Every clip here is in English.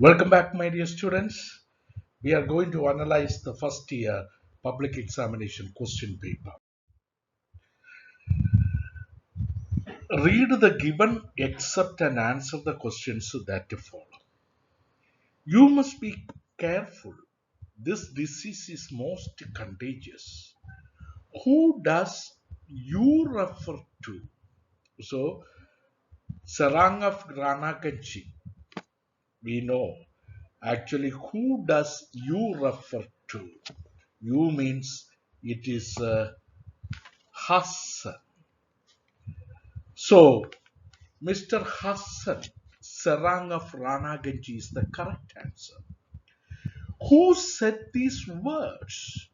Welcome back, my dear students. We are going to analyze the first year public examination question paper. Read the given, accept and answer the questions that follow. You must be careful. This disease is most contagious. Who does you refer to? So, Sarang of Granakanchi, we know. Actually, who does you refer to? You means it is Hassan. So, Mr. Hassan, Serang of Ranaganji is the correct answer. Who said these words?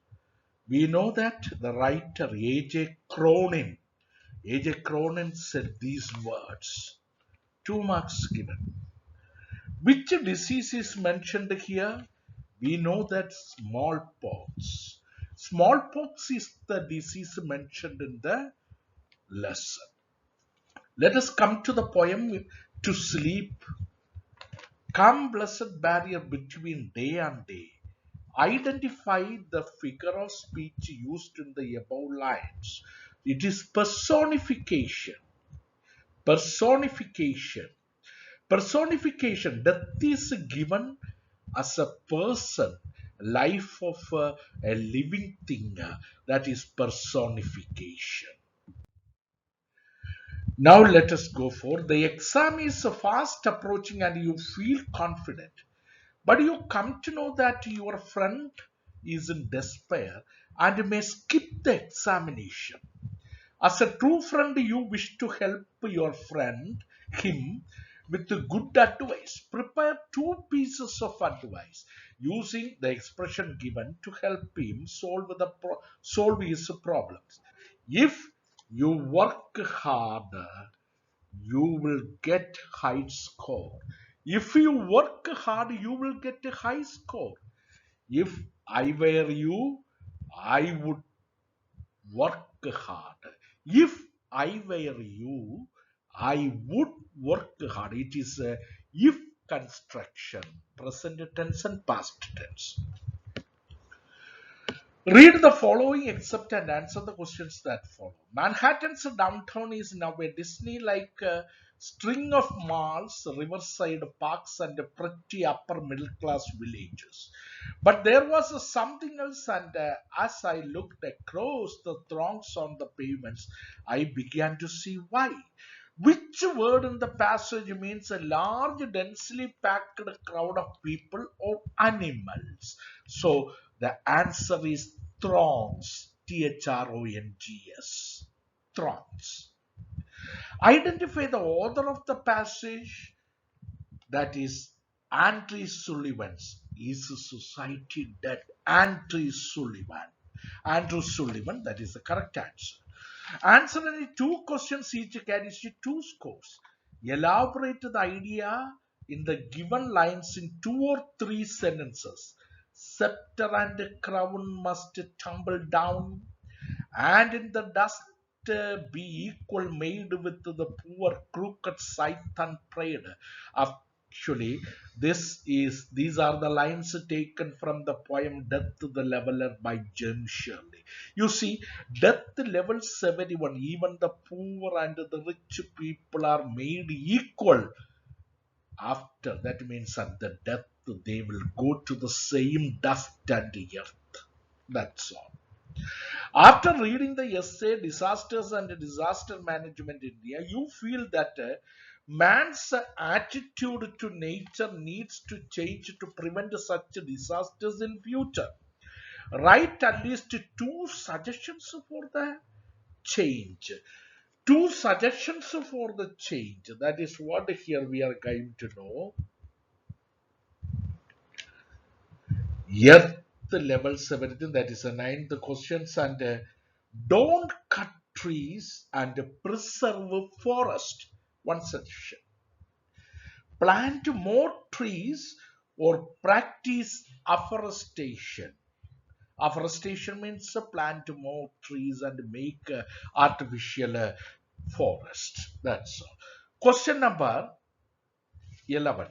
We know that the writer A.J. Cronin. A.J. Cronin said these words. 2 marks given. Which disease is mentioned here? We know that smallpox. Smallpox is the disease mentioned in the lesson. Let us come to the poem To Sleep. Come, blessed barrier between day and day. Identify the figure of speech used in the above lines. It is personification. Personification. Personification. Death is given as a person, life of a living thing. That is personification. Now let us go for the exam is fast approaching and you feel confident. But you come to know that your friend is in despair and may skip the examination. As a true friend, you wish to help your friend, him, with good advice. Prepare 2 pieces of advice using the expression given to help him solve his problems. If you work harder, you will get high score. If you work hard, you will get a high score. If I were you, I would work hard. If I were you, I would work hard. It is a if construction, present tense and past tense. Read the following, accept and answer the questions that follow. Manhattan's downtown is now a Disney-like string of malls, riverside parks, and pretty upper middle-class villages. But there was something else, and as I looked across the throngs on the pavements, I began to see why. Which word in the passage means a large, densely packed crowd of people or animals? So the answer is throngs. Throngs. Throngs. Identify the author of the passage. That is Andrew Sullivan's. Is society dead? Andrew Sullivan. Andrew Sullivan, that is the correct answer. Answer any 2 questions each carries you 2 scores. Elaborate the idea in the given lines in 2 or 3 sentences. Scepter and crown must tumble down, and in the dust be equal made with the poor crooked scythe and prayed. Actually, these are the lines taken from the poem Death to the Leveler by James Shirley. You see, death level 71, even the poor and the rich people are made equal. After that means at the death, they will go to the same dust and earth. That's all. After reading the essay Disasters and Disaster Management India, you feel that man's attitude to nature needs to change to prevent such disasters in future. Write at least 2 suggestions for the change. 2 suggestions for the change. That is what here we are going to know. Earth levels everything, that is a 9th questions, and don't cut trees and preserve forest. One suggestion. Plant more trees or practice afforestation. Afforestation means plant more trees and make artificial forest. That's all. Question number 11.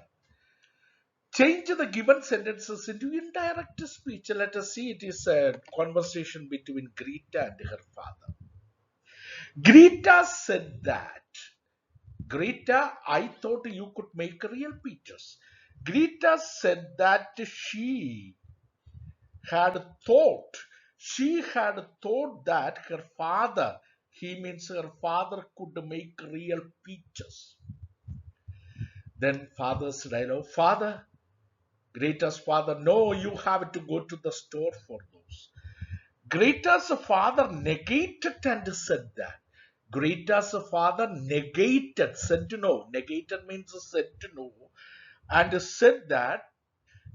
Change the given sentences into indirect speech. Let us see, it is a conversation between Greta and her father. Greta said that, Greta, I thought you could make real peaches. Greta said that had thought, she had thought that her father, he means her father, could make real peaches. Then father's dialogue, father, Greta's father, no, you have to go to the store for those. Greta's father negated and said that. Greta's father negated, said no. Negated means said no. And said that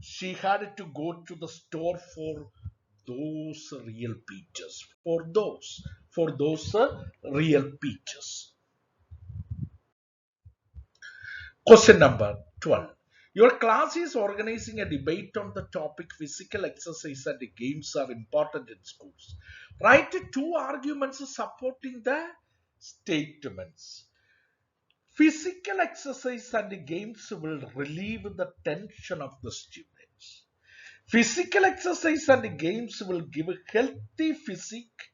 she had to go to the store for those real peaches. For those real peaches. Question number 12. Your class is organizing a debate on the topic physical exercise and games are important in schools. Write two arguments supporting the statements. Physical exercise and games will relieve the tension of the students. Physical exercise and games will give a healthy physique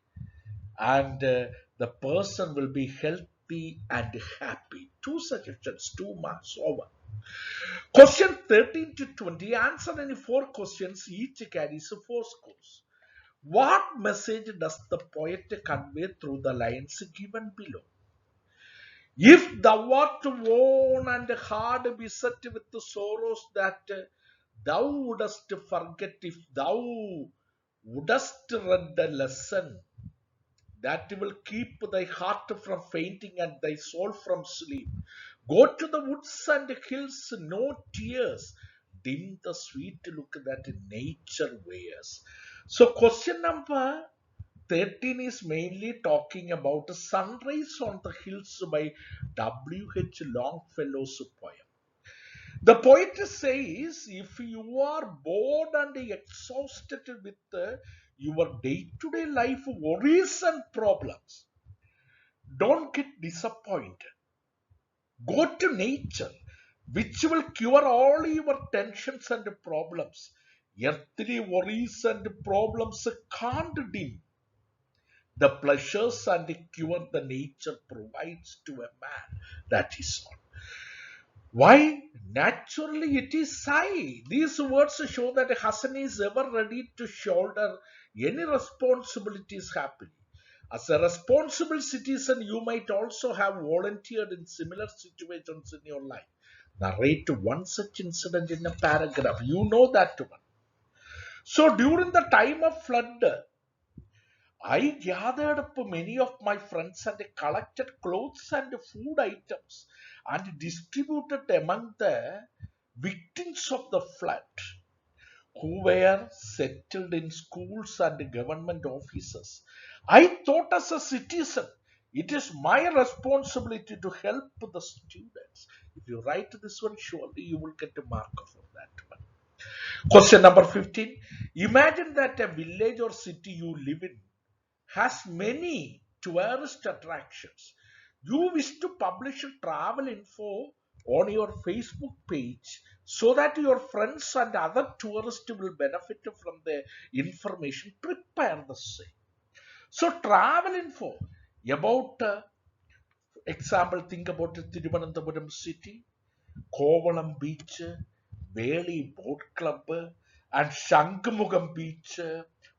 and the person will be healthy and happy. Two suggestions, 2 marks over. Question 13 to 20. Answer any four questions. Each carries 4 scores. What message does the poet convey through the lines given below? If thou art worn and hard beset with the sorrows that thou wouldst forget, if thou wouldst read the lesson that will keep thy heart from fainting and thy soul from sleep. Go to the woods and hills, no tears. Dim the sweet look that nature wears. So, question number 13 is mainly talking about Sunrise on the Hills by W.H. Longfellow's poem. The poet says, if you are bored and exhausted with your day-to-day life worries and problems, don't get disappointed. Go to nature, which will cure all your tensions and problems. Earthly worries and problems can't dim the pleasures and the cure the nature provides to a man. That is all. Why? Naturally, it is I. These words show that Hassan is ever ready to shoulder any responsibilities happily. As a responsible citizen, you might also have volunteered in similar situations in your life. Narrate one such incident in a paragraph. You know that one. So during the time of flood, I gathered up many of my friends and collected clothes and food items and distributed among the victims of the flood who were settled in schools and government offices. I thought as a citizen, it is my responsibility to help the students. If you write this one, surely you will get a mark for that one. Question number 15. Imagine that a village or city you live in has many tourist attractions. You wish to publish a travel info on your Facebook page so that your friends and other tourists will benefit from the information. Prepare the same. So, travel info about example, think about the Thiruvananthapuram city, Kovalam beach, Valley Boat Club, and Shankamugam beach,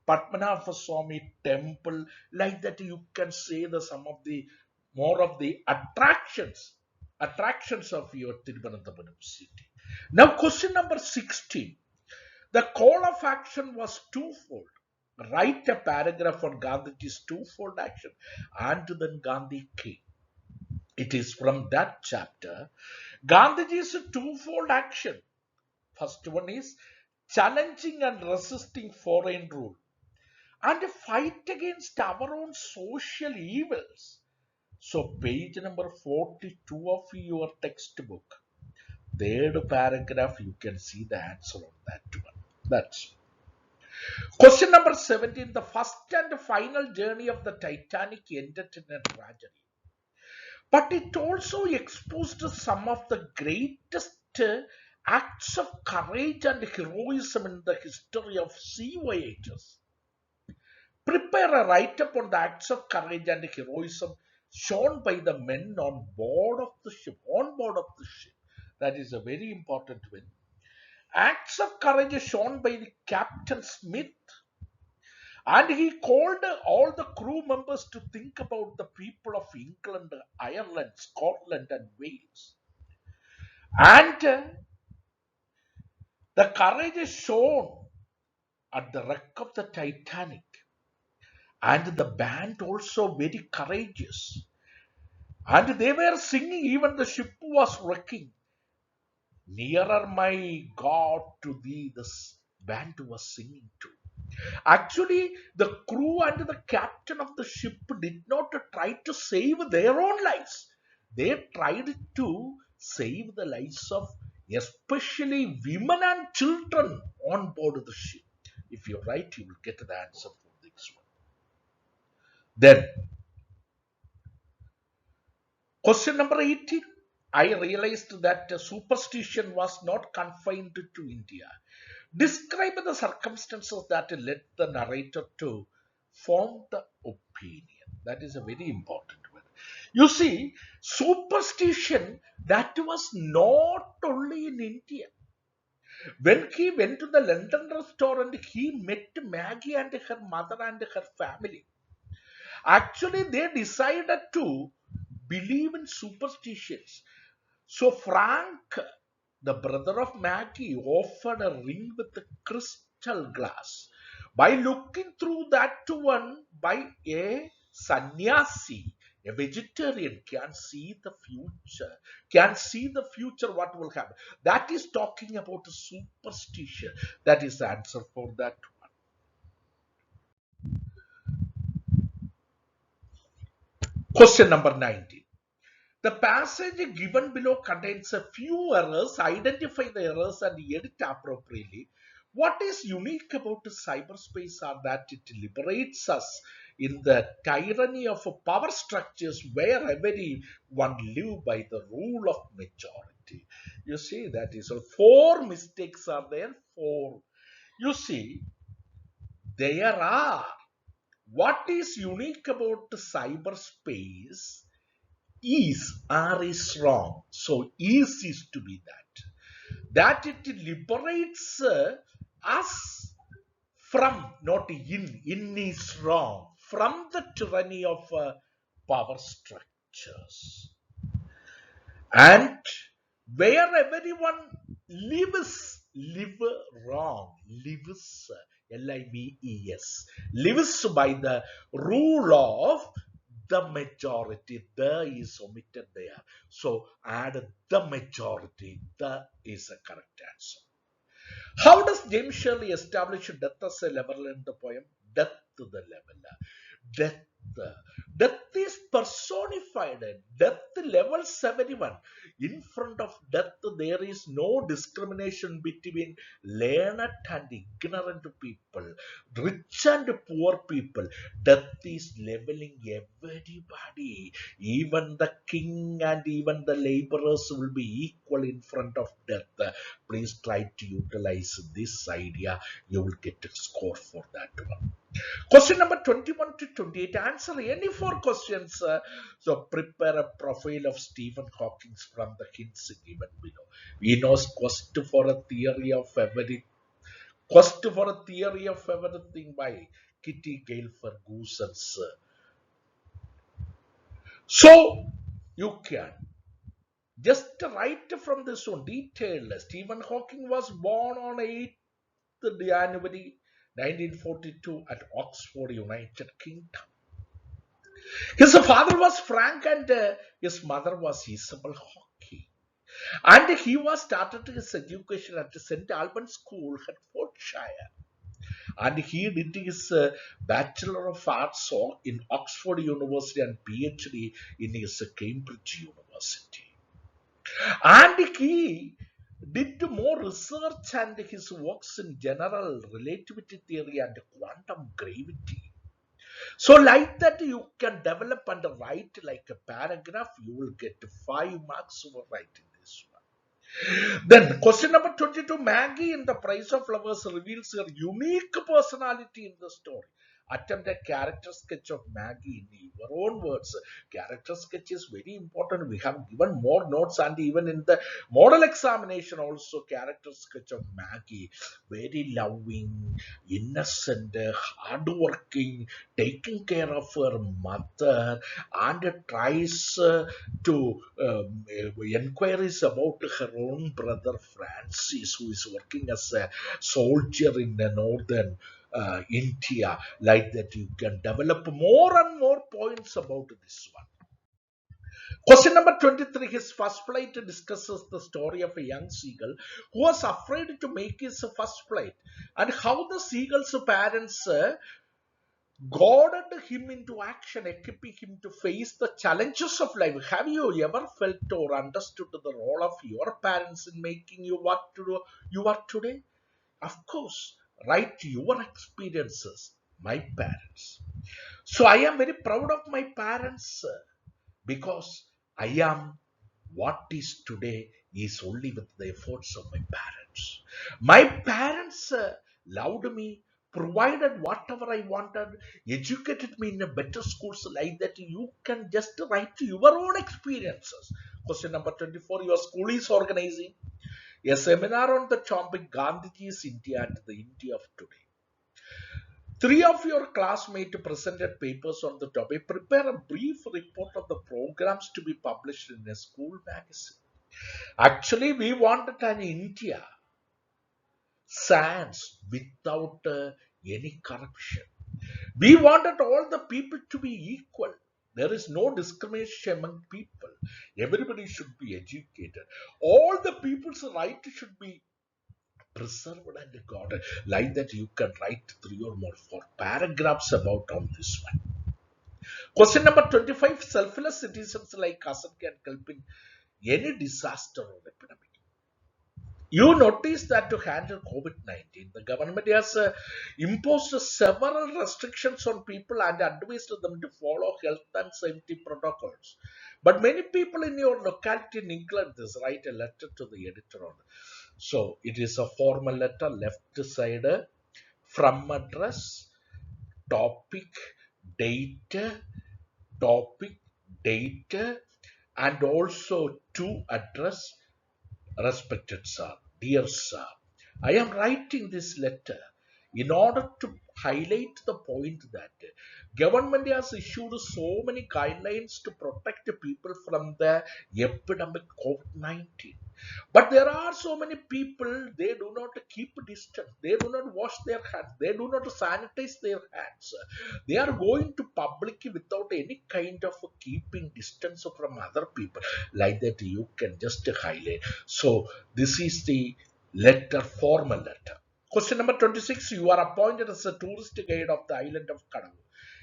Padmanabha Swami temple. Like that, you can say the some of the more of the attractions of your Thiruvananthapuram city. Now, question number 16. The call of action was twofold. Write a paragraph on Gandhiji's twofold action, and then Gandhi came. It is from that chapter. Gandhiji's twofold action. First one is challenging and resisting foreign rule and fight against our own social evils. So, page number 42 of your textbook, third paragraph, you can see the answer on that one. That's question number 17. The first and final journey of the Titanic ended in a tragedy, but it also exposed some of the greatest acts of courage and heroism in the history of sea voyages. Prepare a write-up on the acts of courage and heroism shown by the men on board of the ship. On board of the ship. That is a very important one. Acts of courage shown by the Captain Smith. And he called all the crew members to think about the people of England, Ireland, Scotland, and Wales. And the courage is shown at the wreck of the Titanic. And the band also very courageous. And they were singing, even the ship was wrecking. Nearer, my God, to thee, this band was singing to. Actually, the crew and the captain of the ship did not try to save their own lives. They tried to save the lives of especially women and children on board the ship. If you're right, you will get the answer for this one. Then, question number 18. I realized that superstition was not confined to India. Describe the circumstances that led the narrator to form the opinion. That is a very important one. You see, superstition that was not only in India. When he went to the London restaurant, he met Maggie and her mother and her family. Actually, they decided to believe in superstitions. So Frank, the brother of Maggie, offered a ring with a crystal glass. By looking through that one by a sannyasi, a vegetarian can see the future, what will happen. That is talking about a superstition. That is the answer for that one. Question number 19. The passage given below contains a few errors. Identify the errors and edit appropriately. What is unique about cyberspace are that it liberates us in the tyranny of power structures where everyone live by the rule of majority. You see, that is all. Four mistakes are there. Four. You see, there are. What is unique about cyberspace is R is wrong. So is to be that. That it liberates us from, not in is wrong, from the tyranny of power structures. And where everyone live wrong, lives, lives by the rule of the majority. The is omitted there. So add the majority. The is a correct answer. How does James Shirley establish death as a level in the poem? Death to the leveler. Death. Death is personified. Death levels everyone. In front of death, there is no discrimination between learned and ignorant people, rich and poor people. Death is leveling everybody. Even the king and even the laborers will be equal in front of death. Please try to utilize this idea. You will get a score for that one. Question number 21 to 28. Answer any four questions. So prepare a profile of Stephen Hawking from the hints given below. We know quest for a theory of everything by Kitty Gale Ferguson. So you can just write from this one detail. Stephen Hawking was born on 8th January 1942 at Oxford, United Kingdom. His father was Frank and his mother was Isabel Hawking. And he was started his education at St. Albans School, Hertfordshire. And he did his Bachelor of Arts in Oxford University and PhD in his Cambridge University. And he did more research and his works in general relativity theory and quantum gravity. So like that you can develop and write like a paragraph. You will get 5 marks for writing this one. Then, question number 22, Maggie in The Price of Flowers reveals her unique personality in the story. Attempt a character sketch of Maggie in your own words. Character sketch is very important. We have given more notes, and even in the model examination, also character sketch of Maggie. Very loving, innocent, hardworking, taking care of her mother, and tries to inquiries about her own brother Francis, who is working as a soldier in the northern India. Like that, you can develop more and more points about this one. Question number 23. His first flight discusses the story of a young seagull who was afraid to make his first flight and how the seagull's parents goaded him into action, equipping him to face the challenges of life. Have you ever felt or understood the role of your parents in making you what you are today? Of course, write your experiences, my parents. So I am very proud of my parents because I am what is today is only with the efforts of my parents. My parents loved me, provided whatever I wanted, educated me in a better schools like that. You can just write your own experiences. Question number 24. Your school is organizing a seminar on the topic Gandhiji's India and the India of today. Three of your classmates presented papers on the topic. Prepare a brief report of the programs to be published in a school magazine. Actually, we wanted an India sans without any corruption. We wanted all the people to be equal. There is no discrimination among people. Everybody should be educated. All the people's right should be preserved and guarded. Like that, you can write three or more four paragraphs about on this one. Question number 25. Selfless citizens like us can help in any disaster or epidemic. You notice that to handle COVID-19, the government has imposed several restrictions on people and advised them to follow health and safety protocols. But many people in your locality neglect this. Write a letter to the editor on it. So it is a formal letter, left side, from address, topic, date, topic, date, and also to address. Respected sir, dear sir, I am writing this letter in order to highlight the point that government has issued so many guidelines to protect people from the epidemic COVID-19. But there are so many people, they do not keep distance, they do not wash their hands, they do not sanitize their hands. They are going to public without any kind of keeping distance from other people. Like that, you can just highlight. So, this is the letter, formal letter. Question number 26. You are appointed as a tourist guide of the island of Kadavu.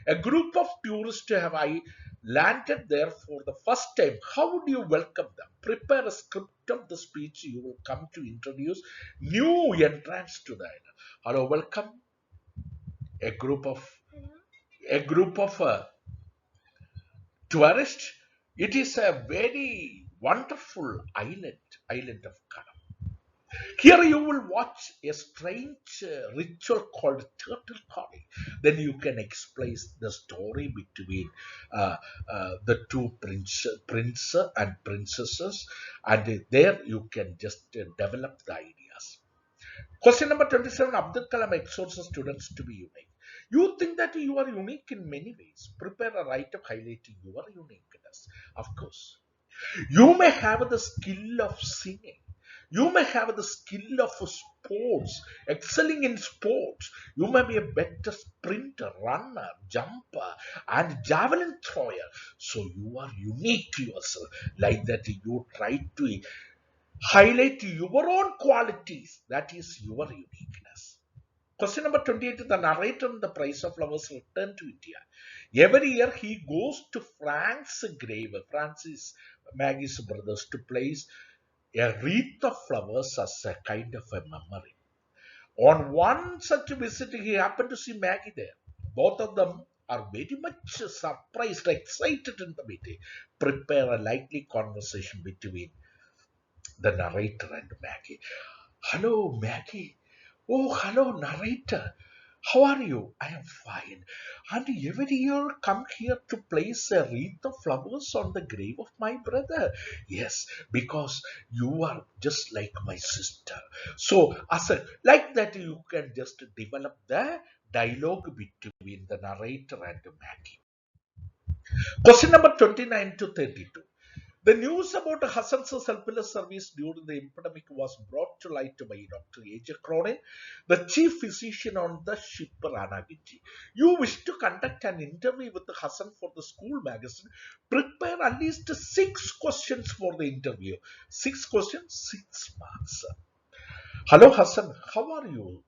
A group of tourists have I landed there for the first time. How would you welcome them? Prepare a script of the speech you will come to introduce new entrants to the island. Hello, welcome. A group of tourists. It is a very wonderful island of Kadavu. Here you will watch a strange ritual called turtle calling. Then you can explain the story between uh, the two prince and princesses, and there you can just develop the ideas. Question number 27. Abdul Kalam exhorts students to be unique. You think that you are unique in many ways. Prepare a write-up highlighting your uniqueness. Of course, you may have the skill of singing. You may have the skill of sports, excelling in sports. You may be a better sprinter, runner, jumper, and javelin thrower. So you are unique to yourself. Like that, you try to highlight your own qualities. That is your uniqueness. Question number 28. The narrator in The Price of Flowers returned to India. Every year he goes to Frank's grave, Francis Maggie's brothers, to place a wreath of flowers as a kind of a memory. On one such visit, he happened to see Maggie there. Both of them are very much surprised, excited in the meeting. Prepare a lively conversation between The narrator and Maggie. Hello, Maggie. Oh, hello, narrator. How are you? I am fine. And every year come here to place a wreath of flowers on the grave of my brother. Yes, because you are just like my sister. So, as a, like that, you can just develop the dialogue between the narrator and Maggie. Question number 29 to 32. The news about Hassan's selfless service during the epidemic was brought to light by Dr. A.J. Cronin, the chief physician on the ship Ranagiti. You wish to conduct an interview with Hassan for the school magazine. Prepare at least 6 questions for the interview. 6 questions, 6 marks. Hello, Hassan. How are you?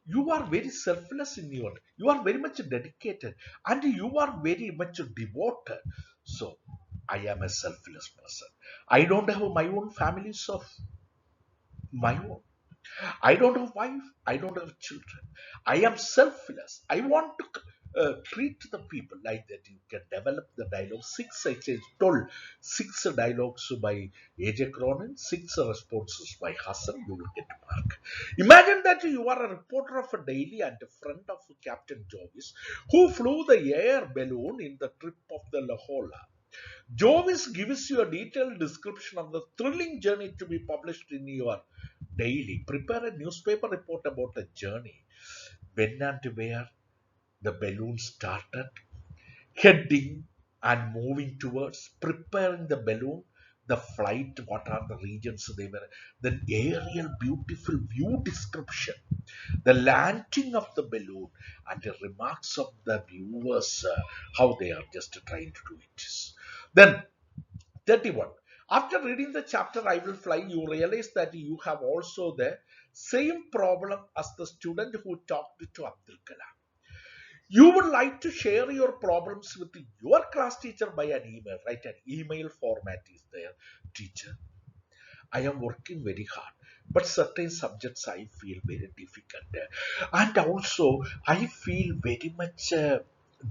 You are very selfless in your, you are very much dedicated, and you are very much devoted. So I am a selfless person. I don't have my own families of my own. I don't have wife. I don't have children. I am selfless. I want to treat the people like that. You can develop the dialogue. Six, I told, 6 dialogues by A.J. Cronin, 6 responses by Hassan. You will get mark. Imagine that you are a reporter of a daily and a friend of Captain Jovis, who flew the air balloon in the trip of the Lahola. Jovis gives you a detailed description of the thrilling journey to be published in your daily. Prepare a newspaper report about the journey, when and where the balloon started, heading and moving towards, preparing the balloon, the flight, what are the regions they were, the aerial beautiful view description, the landing of the balloon, and the remarks of the viewers, how they are just trying to do it. Then 31. After reading the chapter I Will Fly, you realize that you have also the same problem as the student who talked to Abdul Kalam. You would like to share your problems with your class teacher by an email, right? An email format is there. Teacher, I am working very hard, but certain subjects I feel very difficult. And also, I feel very much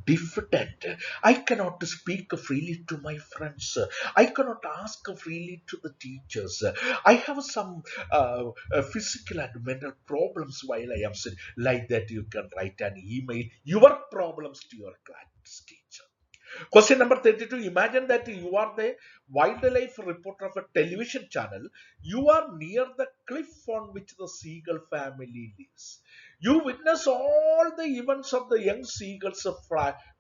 diffident. I cannot speak freely to my friends. I cannot ask freely to the teachers. I have some physical and mental problems while I am sitting. Like that, you can write an email, your problems to your class teacher. Question number 32. Imagine that you are the wildlife reporter of a television channel. You are near the cliff on which the seagull family lives. You witness all the events of the young seagull's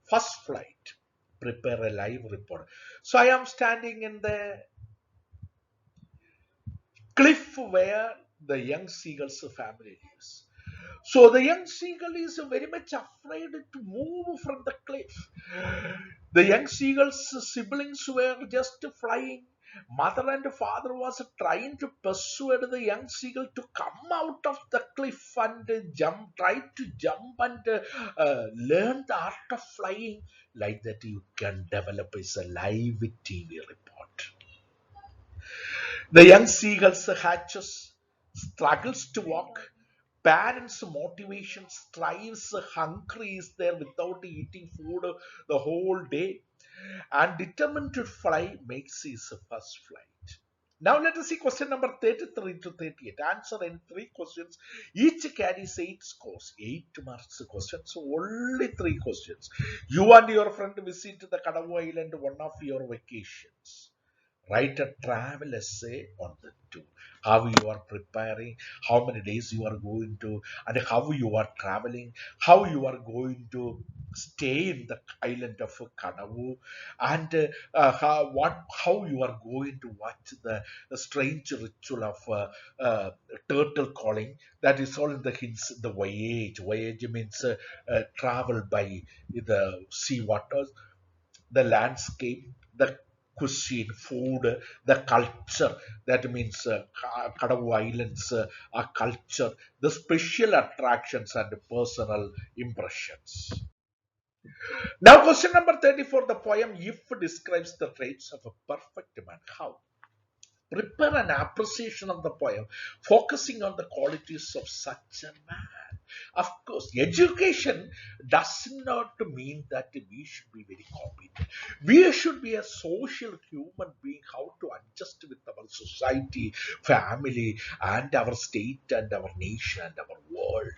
first flight. Prepare a live report. So I am standing in the cliff where the young seagull's family lives. So the young seagull is very much afraid to move from the cliff. The young seagull's siblings were just flying. Mother and father was trying to persuade the young seagull to come out of the cliff and jump, try to jump and learn the art of flying. Like that, you can develop as a live TV report. The young seagulls hatches, struggles to walk. Parents' motivation strives, hungry is there without eating food the whole day, and determined to fly makes his first flight. Now let us see question number 33 to 38. Answer in 3 questions. Each carries 8 scores. 8 marks question. So only 3 questions. You and your friend visit the Kadavu Island one of your vacations. Write a travel essay on the tour. How you are preparing, how many days you are going to, and how you are traveling, how you are going to stay in the island of Kadavu, and how you are going to watch the strange ritual of turtle calling. That is all in the hints. The voyage. Voyage means travel by the sea waters, the landscape, the cuisine, food, the culture. That means Kadavu Islands, culture, the special attractions and personal impressions. Now, question number 34. The poem If describes the traits of a perfect man. How? Prepare an appreciation of the poem, focusing on the qualities of such a man. Of course, education does not mean that we should be very competent. We should be a social human being, how to adjust with our society, family, and our state, and our nation, and our world.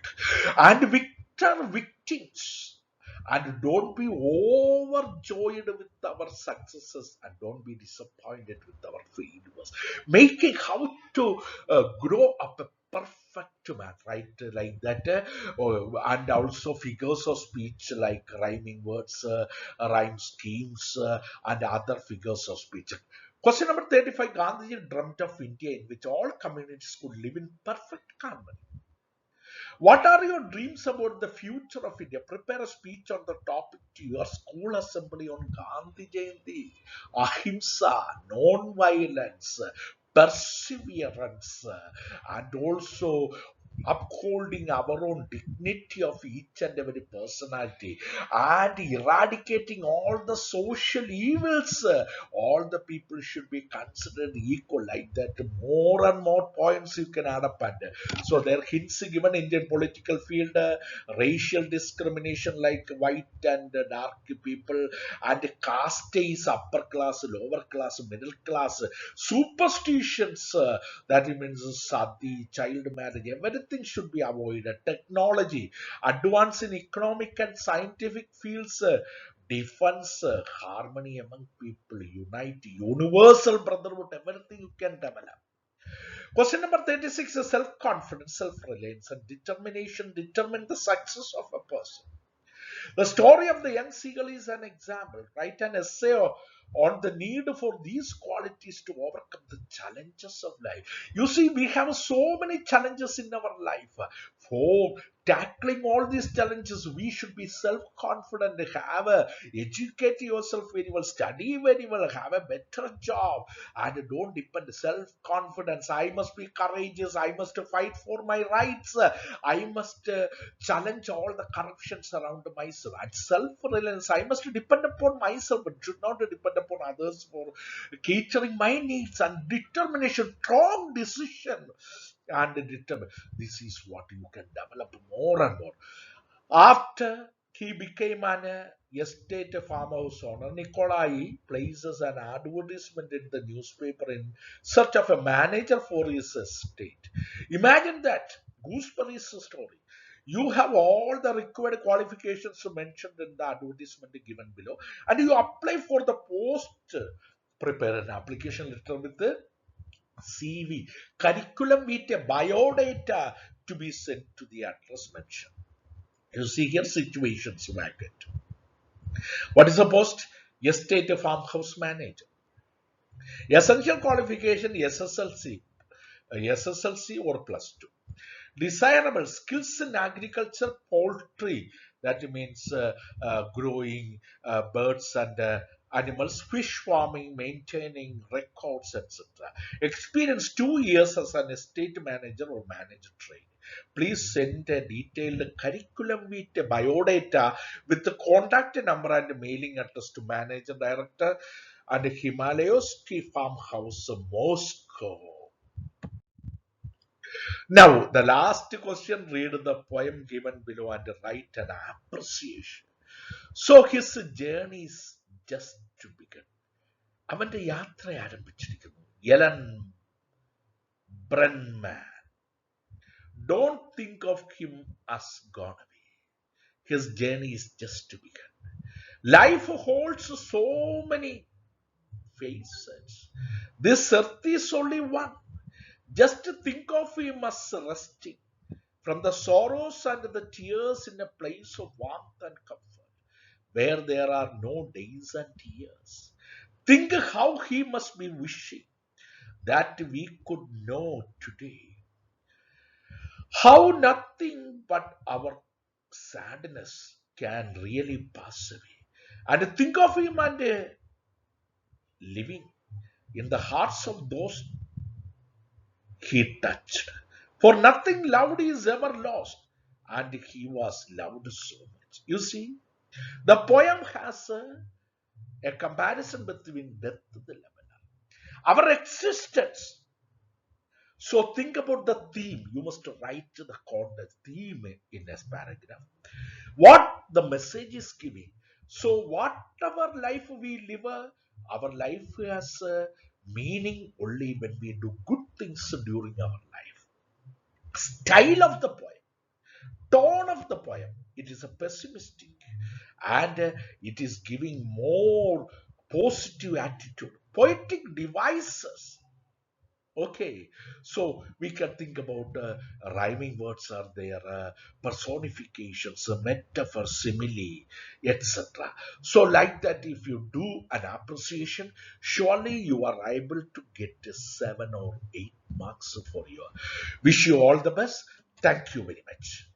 And victims. And don't be overjoyed with our successes and don't be disappointed with our failures. Making how to grow up a perfect man, right? Like that, and also figures of speech like rhyming words, rhyme schemes, and other figures of speech. Question number 35. Gandhiji dreamt of India in which all communities could live in perfect harmony. What are your dreams about the future of India? Prepare a speech on the topic to your school assembly on Gandhi Jayanti, ahimsa, non-violence, perseverance, and also upholding our own dignity of each and every personality and eradicating all the social evils. All the people should be considered equal, like that. More and more points you can add up, and so there are hints given in Indian political field, racial discrimination like white and dark people, and caste is upper class, lower class, middle class, superstitions, that means sati, child marriage, everything should be avoided. Technology, advance in economic and scientific fields, defense, harmony among people, unite, universal brotherhood, everything you can develop. Question number 36 is self confidence, self reliance, and determination determine the success of a person. The story of the young seagull is an example. Write an essay on the need for these qualities to overcome the challenges of life. You see, we have so many challenges in our life. For tackling all these challenges, we should be self-confident, educate yourself very well, study very well, have a better job, and don't depend. Self-confidence. I must be courageous. I must fight for my rights. I must challenge all the corruptions around myself. And self-reliance, I must depend upon myself but should not depend upon others for catering my needs. And determination, strong decision and determination. This is what you can develop more and more. After he became an estate farmhouse owner, Nikolai places an advertisement in the newspaper in search of a manager for his estate. Imagine that. Gooseberry's story. You have all the required qualifications mentioned in the advertisement given below, and you apply for the post. Prepare an application letter with the CV, curriculum vitae, biodata to be sent to the address mentioned. You see here situations bracket. What is the post? Estate farmhouse manager. Essential qualification SSLC or plus two. Desirable skills in agriculture, poultry, that means growing birds and animals, fish farming, maintaining records, etc. Experience 2 years as an estate manager or manager training. Please send a detailed curriculum vitae biodata with the contact number and mailing address to manager director and Himalayosky Farmhouse, Moscow. Now, the last question, read the poem given below and write an appreciation. So his journey is just to begin. അവന്റെ യാത്ര ആരംഭിച്ചിരിക്കുന്നു. Ellen Brenman. Don't think of him as gone away. His journey is just to begin. Life holds so many faces. This earth is only one. Just think of him as resting from the sorrows and the tears in a place of warmth and comfort, where there are no days and years. Think how he must be wishing that we could know today how nothing but our sadness can really pass away. And think of him and living in the hearts of those he touched. For nothing loved is ever lost, and he was loved so much. You see, the poem has a comparison between death to the leveler. our existence. So think about the theme. You must write the content theme in this paragraph. What the message is giving. So whatever life we live, our life has a meaning only when we do good things during our life. Style of the poem, tone of the poem, it is a pessimistic, and it is giving more positive attitude. Poetic devices. Okay, so we can think about rhyming words are there, personifications, metaphor, simile, etc. So, like that, if you do an appreciation, surely you are able to get a 7 or 8 marks for your. Wish you all the best. Thank you very much.